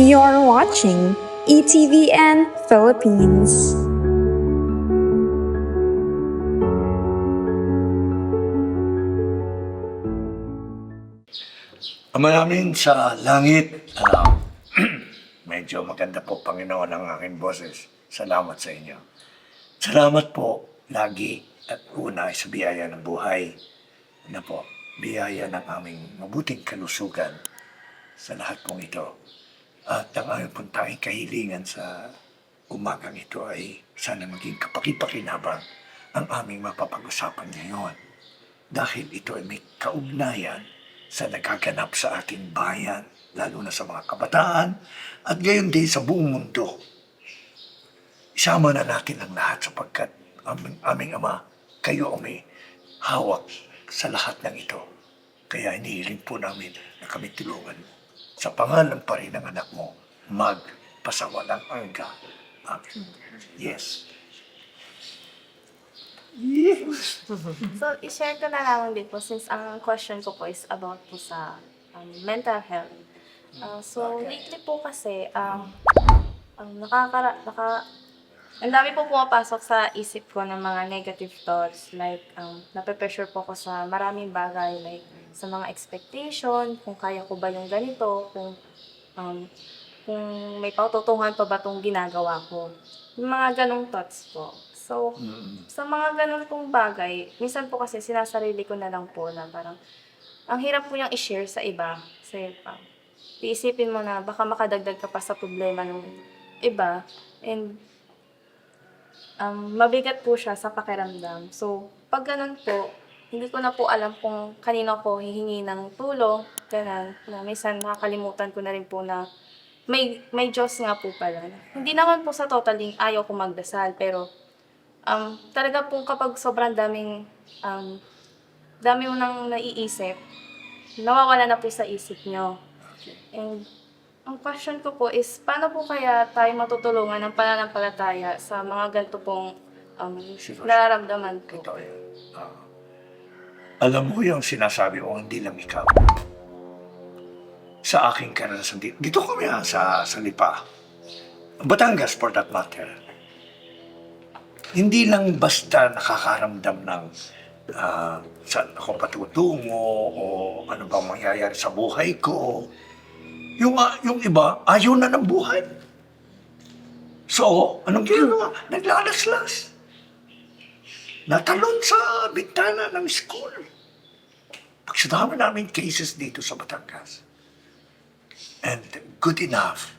You're watching ETVN Philippines. Ama namin sa langit, medyo maganda po, Panginoon, ang aking boses. Salamat sa inyo. Salamat po lagi at una sa biyaya ng buhay na po, biyaya ng aming mabuting kalusugan sa lahat pong ito. At ang aming pong tanging kahilingan sa umagang ito ay sana maging kapaki-pakinabang ang aming mapapag-usapan ngayon. Dahil ito ay may kaugnayan sa nagaganap sa ating bayan, lalo na sa mga kabataan, at gayon din sa buong mundo. Isama na natin ang lahat sapagkat aming Ama, kayo ang may hawak sa lahat ng ito. Kaya inihiling po namin na kami tulungan mo. Sa pangalan pa rin ng anak mo, magpasawalang hangga. Amen. Yes. Yes. So, i-share ko na lang din po since ang question ko po is about po sa mental health. So, lately po kasi, ang dami po pumapasok sa isip ko ng mga negative thoughts. Like, nape-pressure po ako sa maraming bagay. Like, sa mga expectation, kung kaya ko ba yung ganito, kung may patutunguhan pa ba itong ginagawa ko. Yung mga ganong thoughts po. So, sa mga ganun pong bagay, minsan po kasi sinasarili ko na lang po na parang, ang hirap po niyang i-share sa iba. Kasi, iisipin mo na baka makadagdag ka pa sa problema ng iba. And, mabigat po siya sa pakiramdam. So, pag ganun po, hindi ko na po alam kung kanino ko hihingi ng tulong. Ganun, na minsan nakakalimutan ko na rin po na may Diyos nga po pala. Hindi naman po sa totaling ayaw ko magdasal, pero talaga po kapag sobrang dami mo nang naiisip, nawawala na po sa isip nyo. And ang question ko po is, paano po kaya tayo matutulungan ng pananampalataya sa mga ganito pong nararamdaman ko? Ito yan. Alam mo yung sinasabi mo, hindi lang ikaw. Sa aking karanasan, dito kami sa Lipa. Batangas, for that matter. Hindi lang basta nakakaramdam ng saan ako patutungo o ano bang mangyayari sa buhay ko. Yung iba, ayaw na ng buhay. So, anong ginagawa? Naglalaslas. Natalon sa bintana ng school. Pagsadami namin cases dito sa Batangas. And good enough,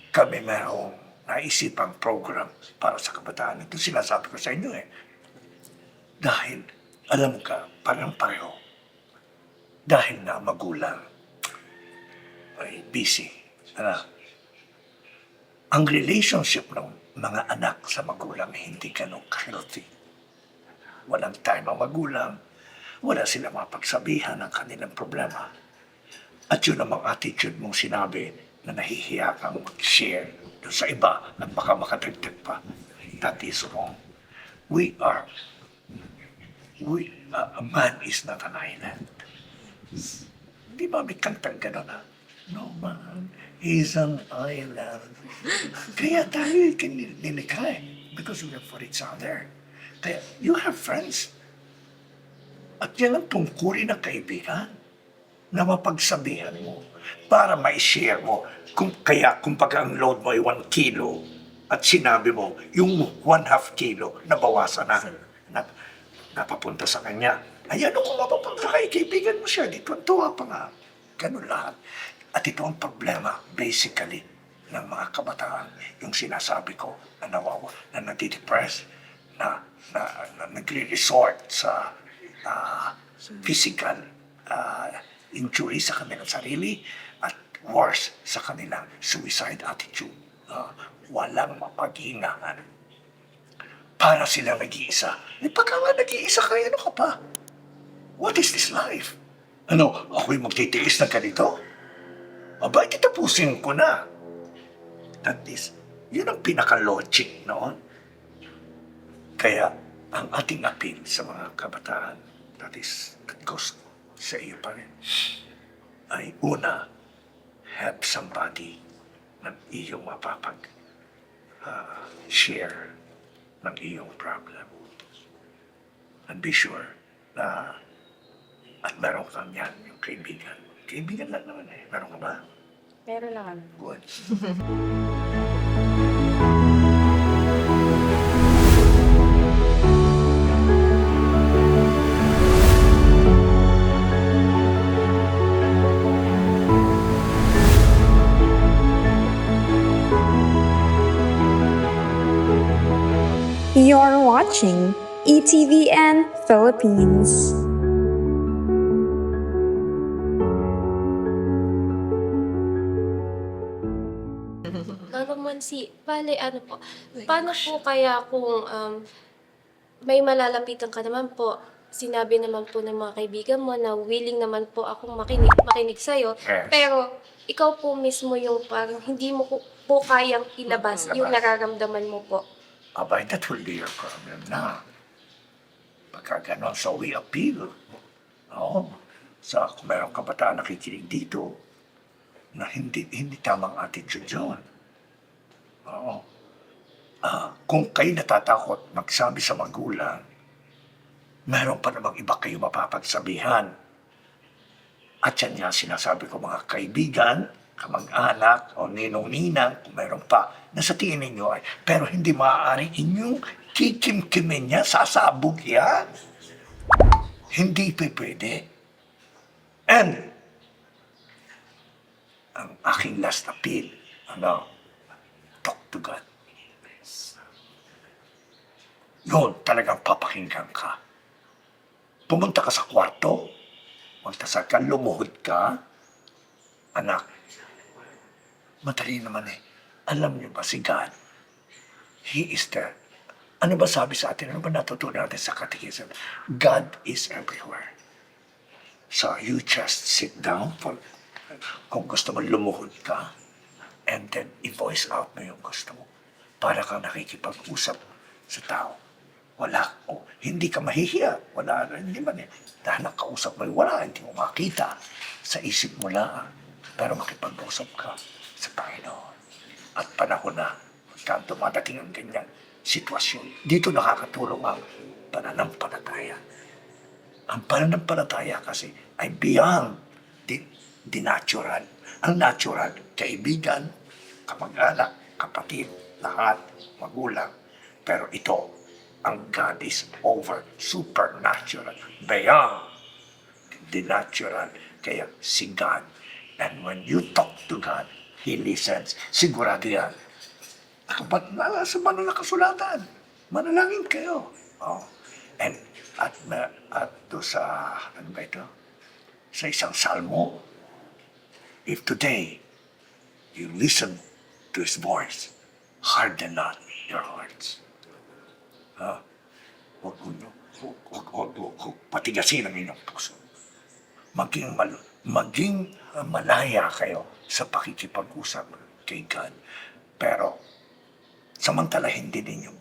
kami mayroong naisipang program para sa kabataan. Ito sinasabi ko sa inyo eh. Dahil, alam ka, parang pareho. Dahil na magulang ay busy. Ang relationship ng mga anak sa magulang hindi ganun healthy. Walang time ang magulang. Wala sila mapagsabihan ng kanilang problema. At yun ang mga attitude mong sinabi na nahihiya kang mag-share doon sa iba at baka makadagdag pa. That is wrong. A man is not an island. Di ba may kantang gano'n na? No man is an island. Kaya tayo nilikha eh. Because we are for each other. Kaya you have friends. At yan ang tungkulin ng kaibigan na mapagsabihan mo para ma-share mo. Kung pag ang load mo ay 1 kilo at sinabi mo, yung 1/2 kilo nabawasan na napapunta sa kanya. Ayan kung mapapunta kay kaibigan mo siya, dito ang tuwa pa nga. Ganun lahat. At ito ang problema, basically, ng mga kabataan. Yung sinasabi ko na na nadidepress, na nagre-resort sa physical injury sa kanilang sarili at worse sa kanilang suicide attitude. Walang mapaghingahan. Para sila nag-iisa. Pagka nga nag-iisa kayo, ano ka pa? What is this life? Ano, ako'y magtitiis na ganito? Aba, titapusin ko na. That is, yun ang pinaka-logic noon. Kaya, ang ating appeal sa mga kabataan, that goes sa iyo pa rin, ay una, help somebody ng iyong share ng iyong problem. And be sure na at meron kang yan, yung kaibigan. Kaibigan lang naman eh. Meron ka ba? Meron naman. Good. You're watching ETVN Philippines. Lolo Monsi, bale ano po, paano po kaya kung may malalapitan ka naman po, sinabi naman po ng mga kaibigan mo na willing naman po akong makinig sa'yo, Yes. pero ikaw po mismo yung parang hindi mo po kayang ilabas yung nararamdaman mo po. Abay, that will be your problem na. Pagka ganon, so we appeal. Oo. Sa kung mayroong kabataan nakikinig dito, na hindi tamang attitude yun. Oo. Kung kayo natatakot magsabi sa magulang, meron pa namang iba kayo mapapagsabihan. At yan nga sinasabi ko mga kaibigan, kamag-anak o ninong-ninang, kung meron pa, na sa tingin ninyo ay, pero hindi maaari inyong kikimkimin niya, sasabog yan. Hindi pa pwede. And, ang aking last appeal, talk to God. Yun, talagang papakinggan ka. Pumunta ka sa kwarto, magdasal ka, lumuhod ka, anak, madali naman eh. Alam niyo ba si God? He is there. Ano ba sabi sa atin? Ano ba natutunan natin sa catechism? God is everywhere. So you just sit down kung gusto mo lumuhod ka and then i-voice out mo yung gusto mo para kang nakikipag-usap sa tao. Wala. Hindi ka mahihiya. Wala. Hindi man eh. Dahil ang kausap mo, wala. Hindi mo makita. Sa isip mo lang. Pero makipag-usap ka sa Panginoon. At panahon na pagka dumadating ang ganyang sitwasyon. Dito nakakatulong ang pananampalataya. Ang pananampalataya kasi ay beyond the natural. Ang natural, kaibigan, kamag-anak, kapatid, lahat, magulang. Pero ito, ang God is over, supernatural, beyond the natural. Kaya si God. And when you talk to God, He listens. Sigurado yan. Ba't sa mga nakasulatan? Manalangin kayo. Oh. And at to sa, ano ba ito? Sa isang salmo, if today you listen to His voice, harden not your hearts. Huwag patigasin ang inyong puso. Maging malaya kayo sa pakikipag-usap kay God. Pero, samantalahin din ninyo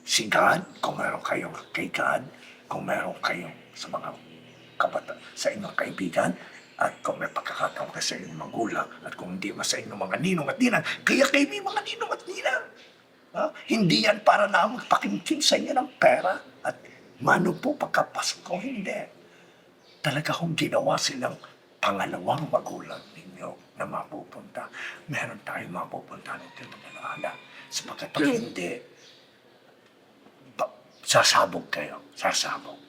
si God, kung meron kayong kay God, kung meron kayong sa mga sa inyong kaibigan, at kung may pagkakataon ka sa inyong magulang, at kung hindi sa inyong mga ninong at ninang, kaya kayo may mga ninong at ninang. Hindi yan para na magpakimkim sa inyo ng pera at mano po pagkapasok ko, hindi. Talaga kung ginawa silang pangalawang magulang ninyo na mapupunta, meron tayong mapupunta nito ng alaala. Sapagkat pag hindi, sasabog kayo. Sasabog.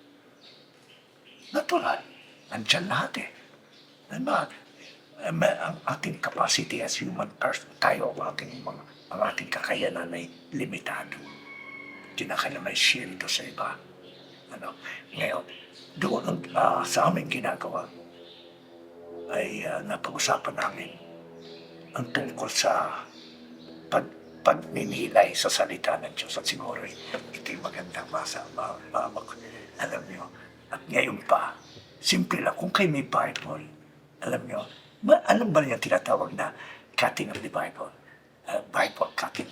Natural. Nandyan lahat eh. Ang ating capacity as human person, tayo, ang ating kakayanan ay limitado. Kinakailangan may share ito sa iba. Ngayon, doon sa aming ginagawa ay napag-usapan namin ang tungkol sa pagninilay sa salita ng Diyos. At siguro ito'y magandang alam niyo. At ngayon pa, simple lang, kung kayo may Bible, alam niyo, alam ba niyo tinatawag na cutting of the Bible? Bible cutting.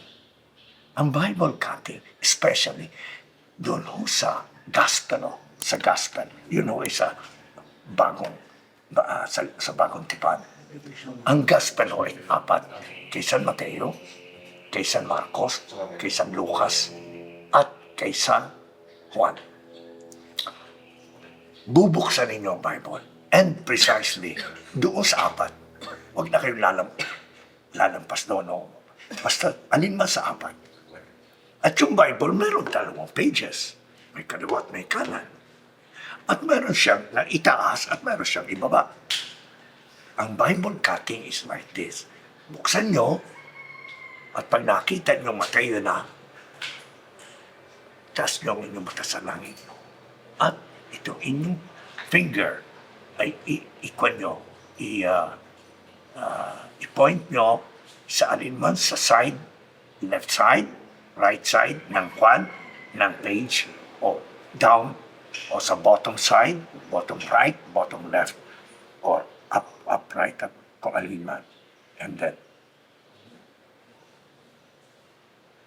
Ang Bible cutting, especially doon sa gospel, yun ho ay sa bagong tipan, Ang gospel ho ay 4. Kay San Mateo, kay San Marcos, kay San Lucas, at kay San Juan. Bubuksan ninyo ang Bible. And precisely, doon sa 4, huwag na kayong lalampas doon. No? Basta alin man sa 4. At yung Bible, meron 2 pages. May kaliwa at may kanan. At meron siyang na itaas at meron siyang ibaba. Ang Bible cutting is like this. Buksan nyo, at pag nakita nyo mata yun na, taas nyo ang inyong mata sa langit. At ito inyong finger ay ikwan nyo, i-point nyo sa alinman sa side, left side, right side ng kwan, ng page, o down, o sa bottom side, bottom right, bottom left, or up right, up, kung alinman. And then,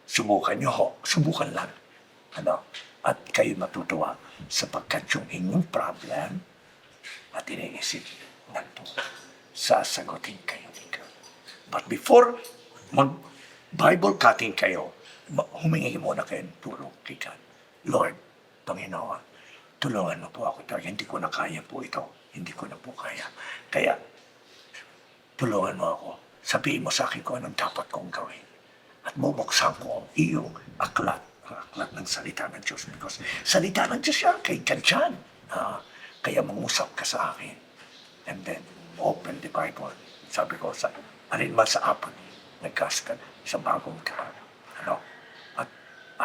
subukan nyo ho, subukan lang. Ano? At kayo matutuwa sapagkat yung inyong problem at iniisip nandun, sasagutin kayo ni God. But before mag-Bible cutting kayo, humingi muna kayo ng tulong kay God. Lord, Panginoon, tulungan mo po ako. Hindi ko na kaya po ito. Hindi ko na po kaya. Kaya, tulungan mo ako. Sabihin mo sa akin kung anong dapat kong gawin. At bubuksan ko ang iyong aklat, ang aklat ng salita ng Diyos. Because salita ng Diyos yan, kay ka dyan. Kaya mangusap ka sa akin. And then, open the Bible. Sabi ko, alin man sa 4, nagkastan sa bagong taon. Ano? At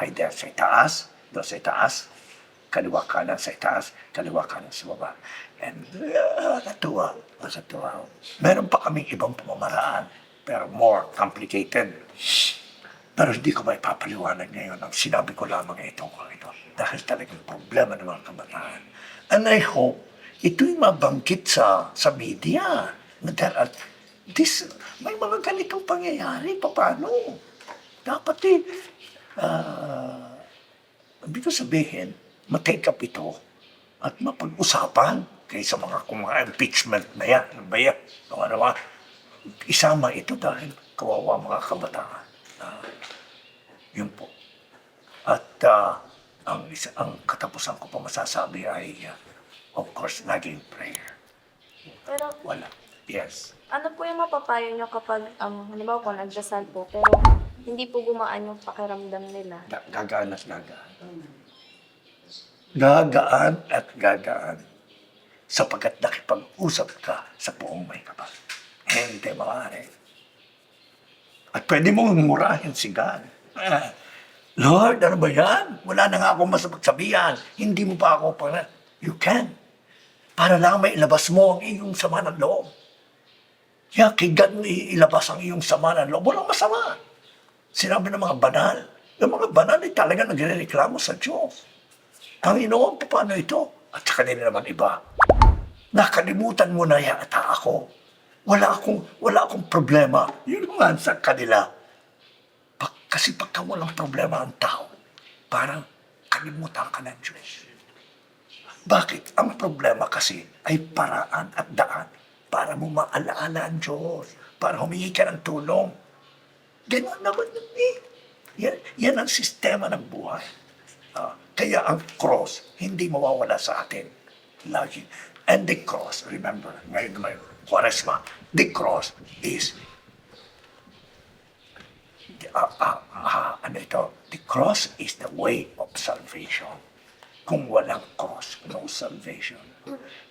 either sa itaas, doon sa itaas, kaliwa kanan sa itaas, kaliwa kanan sa baba. And natuwa. Meron pa kaming ibang pamamaraan, pero more complicated. Pero hindi ko may papaliwanag ngayon. Ang sinabi ko lamang ito. Dahil talagang problema ng mga kabataan. And I hope, ito'y mabanggit sa media. May mga ganitong pangyayari. Paano? Dapat ibig ko sabihin, matake up ito at mapag-usapan kaysa kung mga impeachment na yan. Ano ba yan? Isama ito dahil kawawa mga kabataan. Yun po. At ang katapusan ko pa masasabi ay, of course, laging prayer. Pero, Wala. Yes. ano po yung mapapayo nyo kapag, halimbawa po, nagdasal po, pero hindi po gumaan yung pakiramdam nila? Gagaan at gagaan. Gagaan at gagaan. Sapagkat nakipag-usap ka sa poong may kapal. Hindi maaari. At pwede mong murahin si God. Lord, ano ba yan? Wala na nga akong masapagsabihan. Hindi mo pa ako para... You can. Para lang may ilabas mo ang iyong sama ng loob. Kaya kay God ilabas ang iyong sama ng loob. Walang masama. Sinabi ng mga banal. Yung mga banal ay talaga nagrereklamo sa Diyos. Panginoon, paano ito? At sa kanila naman iba. Nakalimutan mo na yata ako. Wala akong problema. Yun naman sa kanila. Kasi pagka walang problema ang tao, parang kalimutan ka ng Diyos. Bakit? Ang problema kasi ay paraan at daan para mo maalaala ang Diyos, para humingi ka ng tulong. Ganun naman yun eh. Yan ang sistema ng buhay. Kaya ang cross, hindi mawawala sa atin. Lagi. And the cross, remember, ngayon naman, Quaresma, the cross is the cross is the way of salvation. Kung walang cross, no salvation.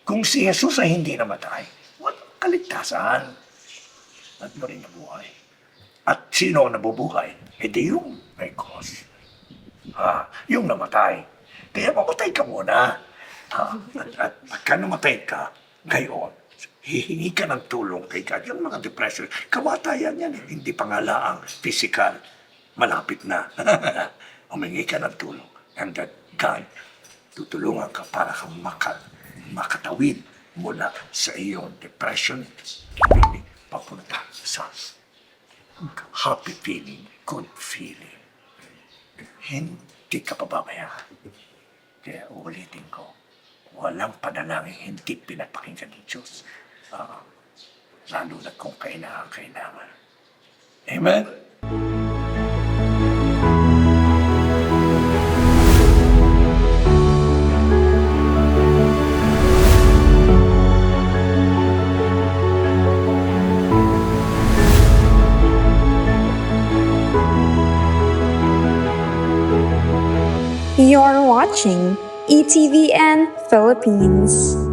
Kung si Jesus ay hindi namatay, walang kaligtasan. At muli nabuhay. At sino ang nabubuhay? Hindi yung may cross. Yung namatay. Kaya mamatay ka muna. At pagka namatay ka, ngayon, hihingi ka ng tulong kay God. Yung mga depression, kamatayan yan. Hindi pangalaang physical. Malapit na. Humingi ka ng tulong. And that God, tutulungan ka para kang makatawid mula sa iyong depression, papunta sa happy feeling, good feeling. Hindi ka pababayaan. Kaya ulitin ko, walang panalangin hindi pinapakinggan ng Diyos. lalo na kung kailangan. Amen? You're watching ETVN Philippines.